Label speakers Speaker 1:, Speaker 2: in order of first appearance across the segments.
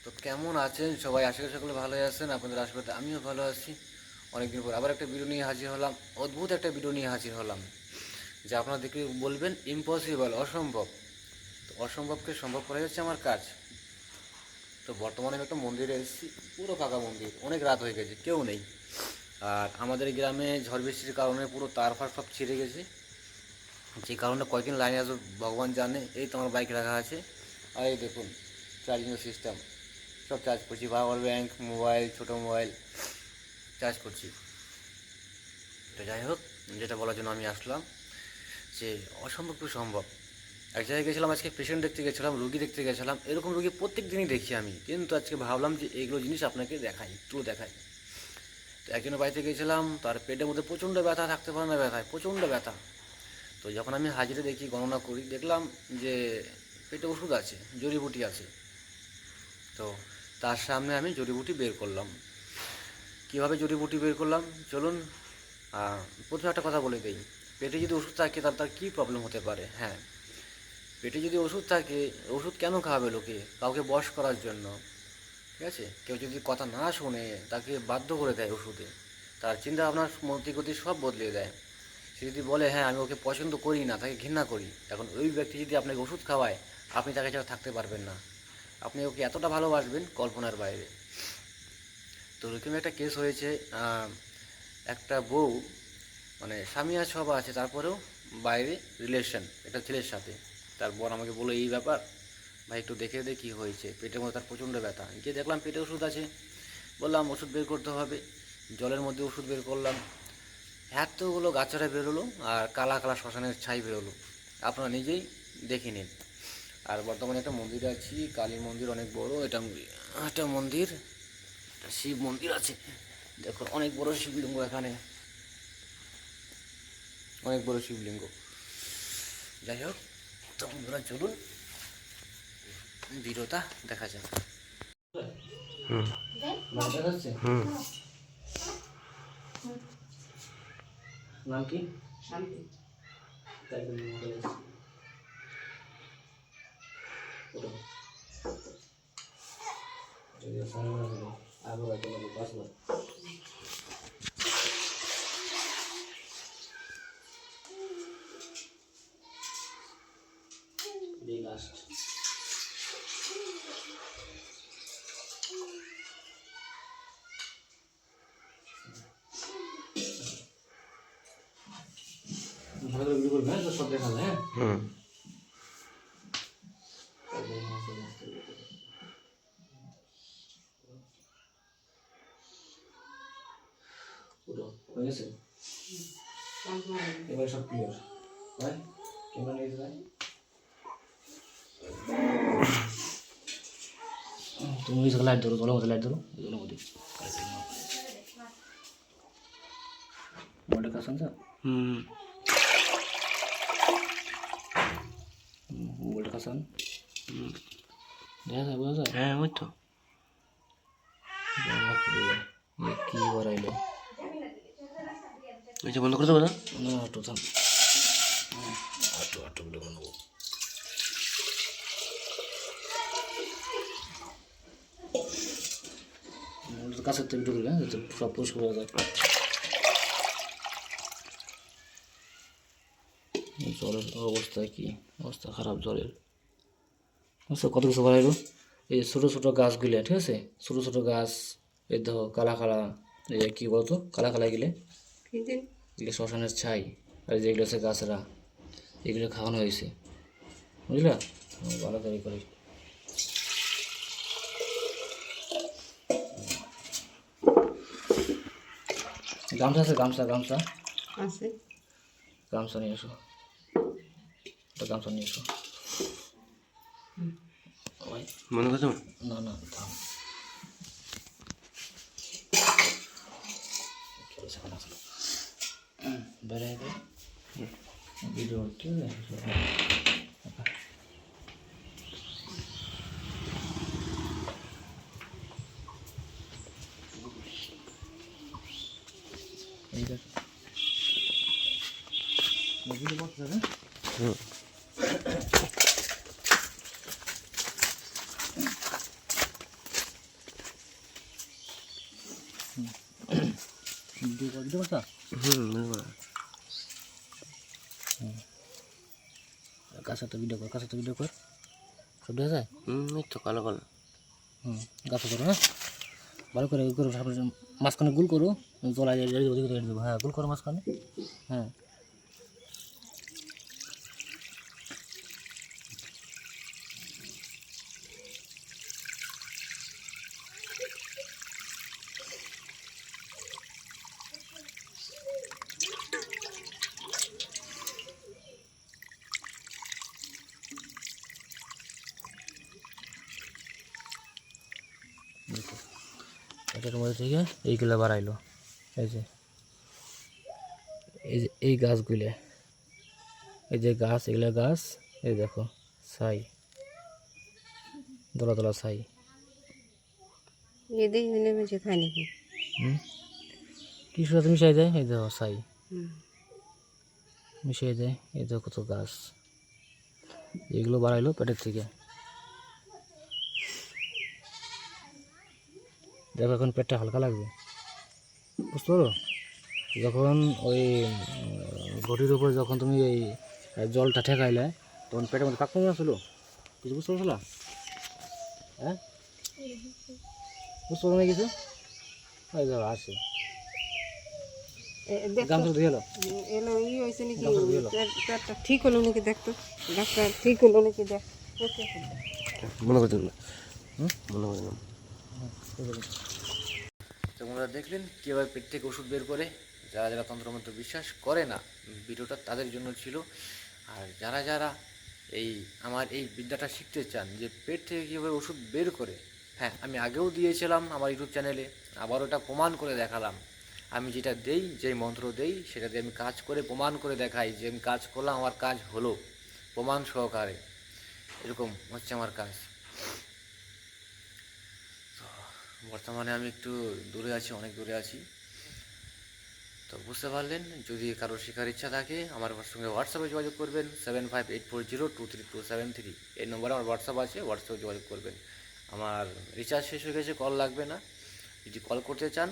Speaker 1: তো কেমন আছেন সবাই? আশা করি সকলে ভালোই আছেন। আপনাদের আশীর্বাদে আমিও ভালো আছি। অনেকদিন পর আবার একটা ভিডিও নিয়ে হাজির হলাম। অদ্ভুত একটা ভিডিও নিয়ে হাজির হলাম, যা আপনারা দেখে বলবেন ইম্পসিবল, অসম্ভব। তো অসম্ভবকে সম্ভব করা যাচ্ছে আমার কাজ। তো বর্তমানে আমি একটা মন্দিরে এসেছি, পুরো ফাঁকা মন্দির, অনেক রাত হয়ে গেছে, কেউ নেই। আর আমাদের গ্রামে ঝড় বৃষ্টির কারণে পুরো তার ফার সব ছিঁড়ে গেছে, যে কারণে কয়দিন লাইনে আসবে ভগবান জানে। এই তো আমার বাইক রাখা আছে, আর এই দেখুন চার্জিংয়ের সিস্টেম, সব চার্জ করছি, পাওয়ার ব্যাঙ্ক, মোবাইল, ছোটো মোবাইল চার্জ করছি। তো যাই হোক, যেটা বলার জন্য আমি আসলাম যে অসম্ভব টু সম্ভব। এক জায়গায় গেছিলাম, আজকে পেশেন্ট দেখতে গেছিলাম, রুগী দেখতে গেছিলাম। এরকম রুগী প্রত্যেক দিনই দেখি আমি, কিন্তু আজকে ভাবলাম যে এইগুলো জিনিস আপনাকে দেখাই, একটু দেখাই। তো একজনের বাড়িতে গেছিলাম, তার পেটের মধ্যে প্রচণ্ড ব্যথা, থাকতে পারে না ব্যথায়, প্রচণ্ড ব্যথা। তো যখন আমি হাজিরে দেখি, গণনা করি, দেখলাম যে পেটে ওষুধ আছে, জড়িবুটি আছে। তো তার সামনে আমি জড়িবুটি বের করলাম। কীভাবে জড়িবুটি বের করলাম চলুন। প্রথমে একটা কথা বলে দিই, পেটে যদি ওষুধ থাকে তার তার কী প্রবলেম হতে পারে। হ্যাঁ, পেটে যদি ওষুধ থাকে, ওষুধ কেন খাওয়াবে লোকে? কাউকে বশ করার জন্য, ঠিক আছে? কেউ যদি কথা না শোনে, তাকে বাধ্য করে দেয় ওষুধে, তার চিন্তা ভাবনার মতিগতি সব বদলে দেয়। সে যদি বলে হ্যাঁ আমি ওকে পছন্দ করি না, তাকে ঘৃণা করি, এখন ওই ব্যক্তি যদি আপনাকে ওষুধ খাওয়ায়, আপনি তাকে ছাড়া থাকতে পারবেন না। আপনি ওকে এতটা ভালোবাসবেন কল্পনার বাইরে। তো এরকম একটা কেস হয়েছে। একটা বউ, মানে স্বামী আর সব আছে, তারপরেও বাইরে রিলেশন একটা ছেলের সাথে। তার বর আমাকে বললো এই ব্যাপার, ভাই একটু দেখে দে কী হয়েছে। পেটের মধ্যে তার প্রচণ্ড ব্যথা, গিয়ে দেখলাম পেটে ওষুধ আছে। বললাম ওষুধ বের করতে হবে, জলের মধ্যে ওষুধ বের করলাম, এতগুলো গাছড়া বেরোলো, আর কালা কালা শ্মশানের ছাই বেরোলো। আপনারা নিজেই দেখে নিন। আর বর্তমানে একটা মন্দিরে আছি, কালী মন্দির, অনেক বড় এটা একটা মন্দির, একটা শিব মন্দির আছে। দেখো অনেক বড় শিবলিঙ্গ, এখানে অনেক বড় শিবলিঙ্গ। যাই হোক, তো বন্ধুরা চলুন ভিডিওটা দেখা যাক।
Speaker 2: হুম
Speaker 1: দেখা যাচ্ছে?
Speaker 2: হুম
Speaker 1: নাম কি?
Speaker 3: শান্তি।
Speaker 1: তাই জন্য মনে হচ্ছে। ওটা যদি সামনে হলো আবার একটা লোক আসলো, এই লাস্ট ভালো করে ভিডিও করবে। হ্যাঁ, তো সব দেখাবে। হ্যাঁ,
Speaker 2: হুম
Speaker 1: পুরো হয়ে গেছে। এবার সব ক্লিয়ার ভাই, ক্যামেরা নিয়ে যায়। তুমি ওই লাইট ধরো, জলের মধ্যে লাইট ধরো, জলের মধ্যে মোবাইলটা কাছে আনছো?
Speaker 2: হুম
Speaker 1: মোবাইলটা কাছে আন, দেখা যায়, বোঝা যায়।
Speaker 2: হ্যাঁ ওই তো
Speaker 1: কি বাড়াইলো?
Speaker 2: ওই যে বন্ধ করে দেবো না।
Speaker 1: না একটু থাম, একটু ভিডিও করে নেবো। কাছের থেকে ভিডিও করবে, হ্যাঁ, যাতে সব পরিষ্কার হয়ে যায়। জলের অবস্থা কি? অবস্থা খারাপ জলের। আচ্ছা, কত কিছু বাড়াইলো। এই ছোটো ছোটো গাছগুলো, ঠিক আছে, ছোটো ছোটো গাছ, এই দেখো কালা কালা, এই যে কী বলতো কালা কালা গেলে, এগুলো শ্মশানের ছাই। আর যেগুলো আছে গাছরা, এগুলো খাওয়ানো হয়েছে, বুঝলা? ভালো করে করি। গামছা আছে, গামছা গামছা
Speaker 3: আছে।
Speaker 1: গামছা নিয়ে এসো, গামছা নিয়ে এসো। ওই,
Speaker 2: মনে করছো না?
Speaker 1: না না থাম, বেড়াইবে ভিডিও হচ্ছে। এই দেখ ভিডিও করতে হবে।
Speaker 2: হুম
Speaker 1: ভিডিও করছো?
Speaker 2: বুঝতে
Speaker 1: কাছে ভিডিও কর সব দেখা যায়।
Speaker 2: এই তো কালো কালো।
Speaker 1: গাছে করো, হ্যাঁ ভালো করে করো, মাঝখানে গুল করো, জলায় ওদিকে দেবো, হ্যাঁ গুল করো মাঝখানে, হ্যাঁ এটার মধ্যে থেকে এইগুলো বাড়াইলো, এই যে এই গাছগুলো, এই যে গাছ, এগুলা গাছ, এই দেখো ছাই, দলা দলা ছাই।
Speaker 3: এদের মিলে মিশে খায় নাকি?
Speaker 1: কিছুর সাথে মিশাই যায়, এই দেখো ছাই মিশিয়ে দেয়, এই দেখো কত গাছ, এগুলো বাড়াইলো পেটের থেকে। দেখো এখন পেটটা হালকা লাগবে, বুঝতে পারো? যখন ওই ঘটির উপর যখন তুমি এই জলটা ঠেকাইলে তখন পেটের মধ্যে পাক কমে আসলো, কিছু বুঝতে পারছিল? হ্যাঁ বুঝতে পারো না কিছু? ওই দেখো আছে, গামছা ধুয়ে এলো,
Speaker 3: এলো ই হয়েছে নাকি?
Speaker 1: গামছা ধুয়ে এলো।
Speaker 3: পেটটা ঠিক হলো নাকি দেখতো, ডাক্তার ঠিক হলো নাকি দেখ।
Speaker 2: মনে করতে মনে করে
Speaker 1: তোমরা দেখলেন কীভাবে পেট থেকে ওষুধ বের করে। যারা যারা তন্ত্রমন্ত্র বিশ্বাস করে না, ভিডিওটা তাদের জন্য ছিল। আর যারা যারা এই আমার এই বিদ্যাটা শিখতে চান যে পেট থেকে কীভাবে ওষুধ বের করে, হ্যাঁ আমি আগেও দিয়েছিলাম আমার ইউটিউব চ্যানেলে, আবার ওটা প্রমাণ করে দেখালাম। আমি যেটা দেই, যেই মন্ত্র দেই, সেটা দিয়ে আমি কাজ করে প্রমাণ করে দেখাই যে আমি কাজ করলাম, আমার কাজ হলো, প্রমাণ সহকারে। এরকম হচ্ছে আমার কাজ। বর্তমানে আমি একটু দূরে আছি, অনেক দূরে আছি। তো বুঝতে পারলেন, যদি কারোর শেখার ইচ্ছা থাকে আমার সঙ্গে হোয়াটসঅ্যাপে যোগাযোগ করবেন, 7584023273। এই নম্বরে আমার হোয়াটসঅ্যাপ আছে, হোয়াটসঅ্যাপে যোগাযোগ করবেন। আমার রিচার্জ শেষ হয়ে গেছে, কল লাগবে না। যদি কল করতে চান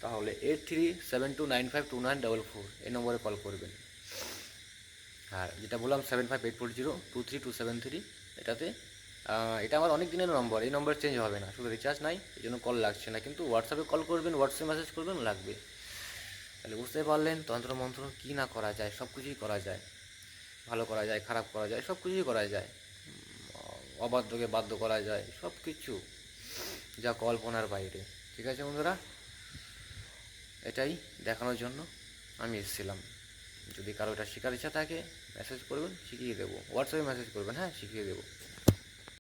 Speaker 1: তাহলে 8372952944 এই নম্বরে কল করবেন। আর যেটা বললাম 7584023273, এটাতে এটা আমার অনেক দিনের নম্বর, এই নম্বর চেঞ্জ হবে না, শুধু রিচার্জ নাই এই জন্য কল লাগছে না, কিন্তু হোয়াটসঅ্যাপে কল করবেন, হোয়াটসঅ্যাপে মেসেজ করবেন, লাগবে। তাহলে বুঝতে পারলেন তন্ত্রমন্ত্র কী না করা যায়, সব কিছুই করা যায়, ভালো করা যায়, খারাপ করা যায়, সব কিছুই করা যায়, অবাধ্যকে বাধ্য করা যায়, সব কিছু যা কল্পনার বাইরে। ঠিক আছে বন্ধুরা, এটাই দেখানোর জন্য আমি এসেছিলাম। যদি কারো এটা শেখার ইচ্ছা থাকে মেসেজ করবেন, শিখিয়ে দেবো, হোয়াটসঅ্যাপে মেসেজ করবেন, হ্যাঁ শিখিয়ে দেবো।